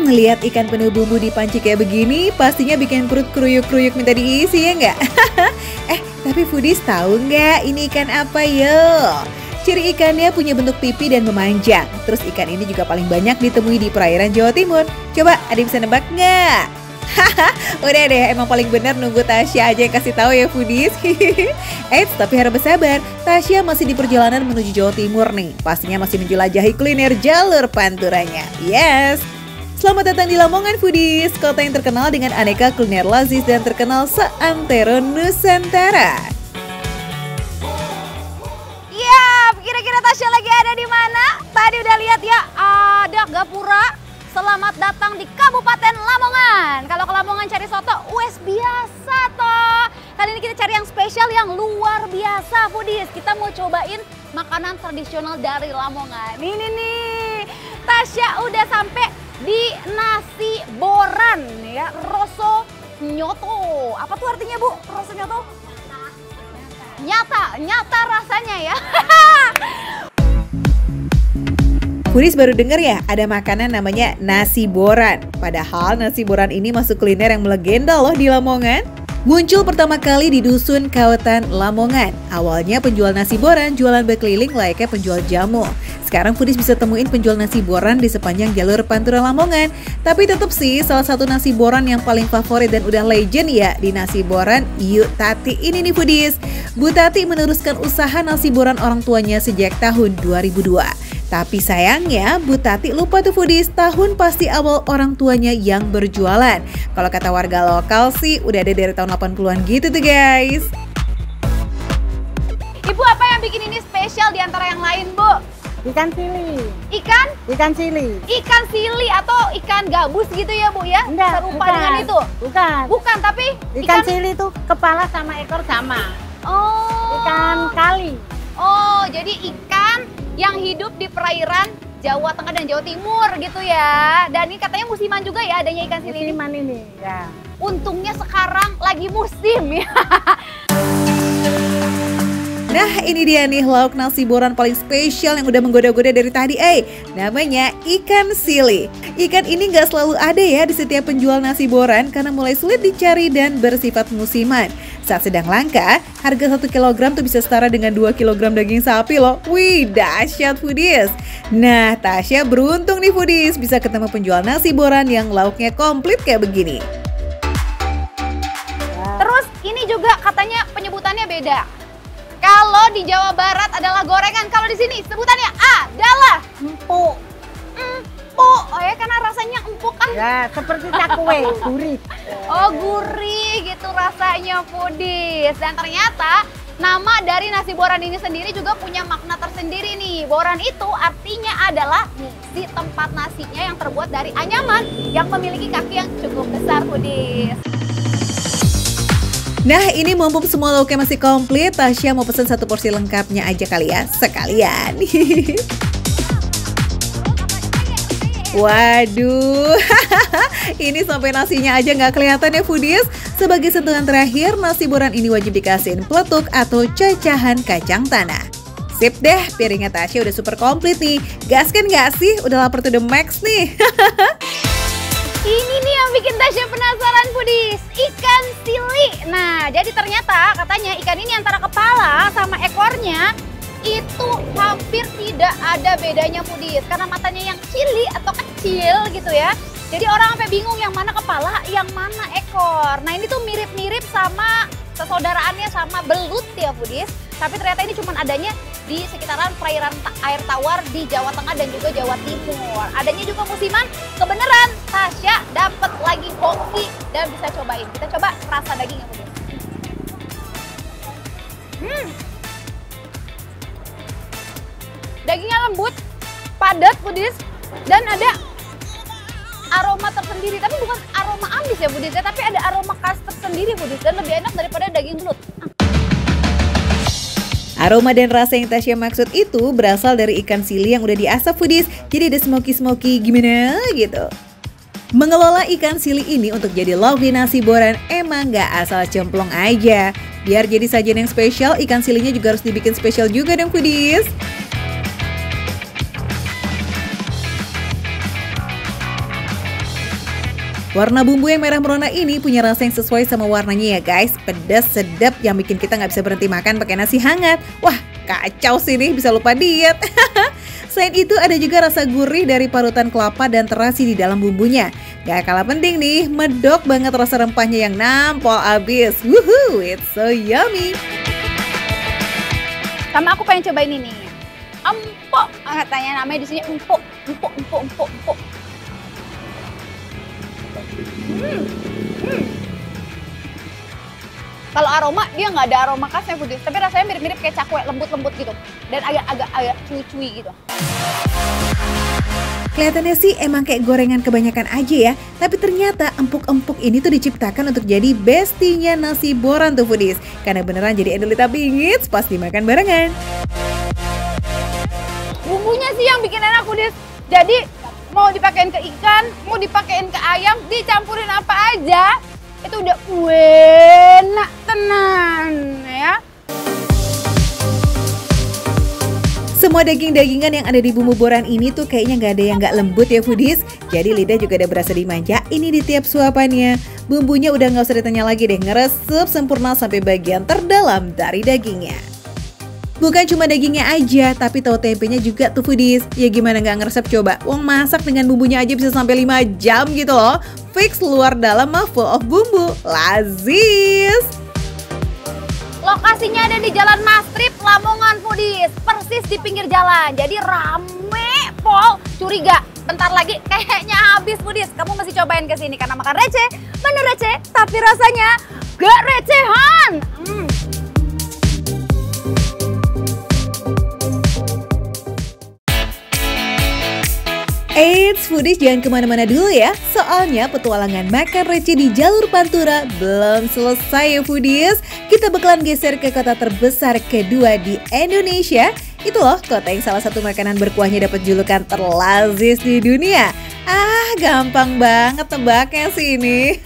Lihat ikan penuh bumbu di panci kayak begini, pastinya bikin perut kruyuk-kruyuk minta diisi ya nggak? Tapi foodies tahu nggak ini ikan apa yo? Ciri ikannya punya bentuk pipi dan memanjang. Terus ikan ini juga paling banyak ditemui di perairan Jawa Timur. Coba ada yang bisa nebak nggak? Udah deh, emang paling bener nunggu Tasya aja yang kasih tahu ya foodies. Tapi harap bersabar, Tasya masih di perjalanan menuju Jawa Timur nih. Pastinya masih menjelajahi kuliner jalur panturanya. Yes! Selamat datang di Lamongan foodies, kota yang terkenal dengan aneka kuliner lazis dan terkenal seantero Nusantara. Ya, kira-kira Tasya lagi ada di mana? Tadi udah lihat ya, ada gapura. Selamat datang di Kabupaten Lamongan. Kalau ke Lamongan cari soto, wes biasa toh. Kali ini kita cari yang spesial, yang luar biasa foodies. Kita mau cobain makanan tradisional dari Lamongan. Ini nih, Tasya udah sampai di nasi boran ya, roso nyoto. Apa tuh artinya Bu, roso nyoto? Nyata rasanya ya. Foodies baru denger ya, ada makanan namanya nasi boran. Padahal nasi boran ini masuk kuliner yang melegenda loh di Lamongan. Muncul pertama kali di Dusun Kawetan, Lamongan. Awalnya penjual nasi boran jualan berkeliling layaknya penjual jamu. Sekarang foodies bisa temuin penjual nasi boran di sepanjang jalur Pantura Lamongan. Tapi tetap sih salah satu nasi boran yang paling favorit dan udah legend ya di nasi boran Yuk Tati ini nih foodies. Bu Tati meneruskan usaha nasi boran orang tuanya sejak tahun 2002. Tapi sayangnya Bu Tati lupa tuh foodies, tahun pasti awal orang tuanya yang berjualan. Kalau kata warga lokal sih udah ada dari tahun 80-an gitu tuh guys. Ibu, apa yang bikin ini spesial di antara yang lain Bu? Ikan sili. Ikan? Ikan sili. Ikan sili atau ikan gabus gitu ya Bu ya? Enggak, serupa bukan. dengan itu? Bukan, tapi ikan sili itu kepala sama ekor sama. Oh. Ikan kali. Oh, jadi ikan yang hidup di perairan Jawa Tengah dan Jawa Timur gitu ya. Dan ini katanya musiman juga ya adanya ikan sili. Musiman ini, ya. Untungnya sekarang lagi musim ya. Nah ini dia nih lauk nasi boran paling spesial yang udah menggoda-goda dari tadi. Namanya ikan sili. Ikan ini gak selalu ada ya di setiap penjual nasi boran karena mulai sulit dicari dan bersifat musiman. Saat sedang langka, harga 1 kg tuh bisa setara dengan 2 kg daging sapi loh. Wih, dahsyat foodies. Nah, Tasya beruntung nih foodies bisa ketemu penjual nasi boran yang lauknya komplit kayak begini. Terus ini juga katanya penyebutannya beda. Kalau di Jawa Barat adalah gorengan, kalau di sini sebutannya adalah Empuk. empuk. Oh ya, karena rasanya empuk kan? Ya, seperti cakwe, gurih. Oh, gurih gitu rasanya foodies. Dan ternyata nama dari nasi boran ini sendiri juga punya makna tersendiri nih. Boran itu artinya adalah si tempat nasinya yang terbuat dari anyaman yang memiliki kaki yang cukup besar foodies. Nah ini mumpung semua lauknya masih komplit, Tasya mau pesen 1 porsi lengkapnya aja kali ya, sekalian. Waduh, ini sampai nasinya aja nggak kelihatan ya foodies. Sebagai sentuhan terakhir, nasi boran ini wajib dikasihin peletuk atau cacahan kacang tanah. Sip deh, piringnya Tasya udah super komplit nih. Gaskan nggak sih? Udah lapar to the max nih. Ini nih yang bikin Tasya penasaran foodies, ikan sili. Nah, jadi ternyata katanya ikan ini antara kepala sama ekornya itu hampir tidak ada bedanya foodies. Karena matanya yang cili atau kecil gitu ya. Jadi orang sampai bingung yang mana kepala, yang mana ekor. Nah ini tuh mirip-mirip sama kesaudaraannya sama belut ya foodies. Tapi ternyata ini cuma adanya di sekitaran perairan air tawar di Jawa Tengah dan juga Jawa Timur. Adanya juga musiman, kebenaran Tasya dapat lagi hoki dan bisa cobain. Kita coba rasa dagingnya foodies. Dagingnya lembut, padat foodies, dan ada aroma tersendiri. Tapi bukan aroma amis ya foodies, tapi ada aroma khas tersendiri foodies dan lebih enak daripada daging belut. Aroma dan rasa yang Tasya maksud itu berasal dari ikan sili yang udah diasap foodies, jadi ada smoky-smoky gimana gitu. Mengelola ikan sili ini untuk jadi lauk di nasi boran emang gak asal cemplung aja. Biar jadi sajian yang spesial, ikan silinya juga harus dibikin spesial juga dong foodies. Warna bumbu yang merah merona ini punya rasa yang sesuai sama warnanya ya guys. Pedas, sedap, yang bikin kita nggak bisa berhenti makan pakai nasi hangat. Wah, kacau sih nih, bisa lupa diet. Selain itu ada juga rasa gurih dari parutan kelapa dan terasi di dalam bumbunya. Gak kalah penting nih, medok banget rasa rempahnya yang nampol abis. Woohoo, it's so yummy. Sama aku pengen cobain ini. Empok, katanya namanya di sini empok. Kalau aroma dia nggak ada aroma khasnya Foodies, tapi rasanya mirip-mirip kayak cakwe, lembut-lembut gitu dan agak cuy-cuy gitu. Kelihatannya sih emang kayak gorengan kebanyakan aja ya, tapi ternyata empuk-empuk ini tuh diciptakan untuk jadi bestinya nasi boran tuh Foodies, karena beneran jadi endolita bingits pas dimakan barengan. Bumbunya sih yang bikin enak Foodies, jadi mau dipakein ke ikan, mau dipakein ke ayam, dicampurin apa aja, itu udah enak tenan ya. Semua daging-dagingan yang ada di bumbu boran ini tuh kayaknya nggak ada yang nggak lembut ya Foodies. Jadi lidah juga ada berasa dimanja ini di tiap suapannya. Bumbunya udah nggak usah ditanya lagi deh, ngeresep sempurna sampai bagian terdalam dari dagingnya. Bukan cuma dagingnya aja, tapi tahu tempenya juga tuh Foodies. Ya gimana nggak ngeresep coba? Wong masak dengan bumbunya aja bisa sampai 5 jam gitu loh. Fix luar dalam mah full of bumbu. Lazis! Lokasinya ada di Jalan Mastrip, Lamongan Foodies. Persis di pinggir jalan, jadi rame pol. Curiga, bentar lagi kayaknya habis Foodies. Kamu mesti cobain kesini karena makan receh. Menu receh, tapi rasanya gak recehan. Eits, Foodies jangan kemana-mana dulu ya. Soalnya petualangan makan receh di jalur Pantura belum selesai ya Foodies. Kita bakalan geser ke kota terbesar kedua di Indonesia. Itu loh kota yang salah satu makanan berkuahnya dapat julukan terlazis di dunia. Ah, gampang banget tebaknya sih ini.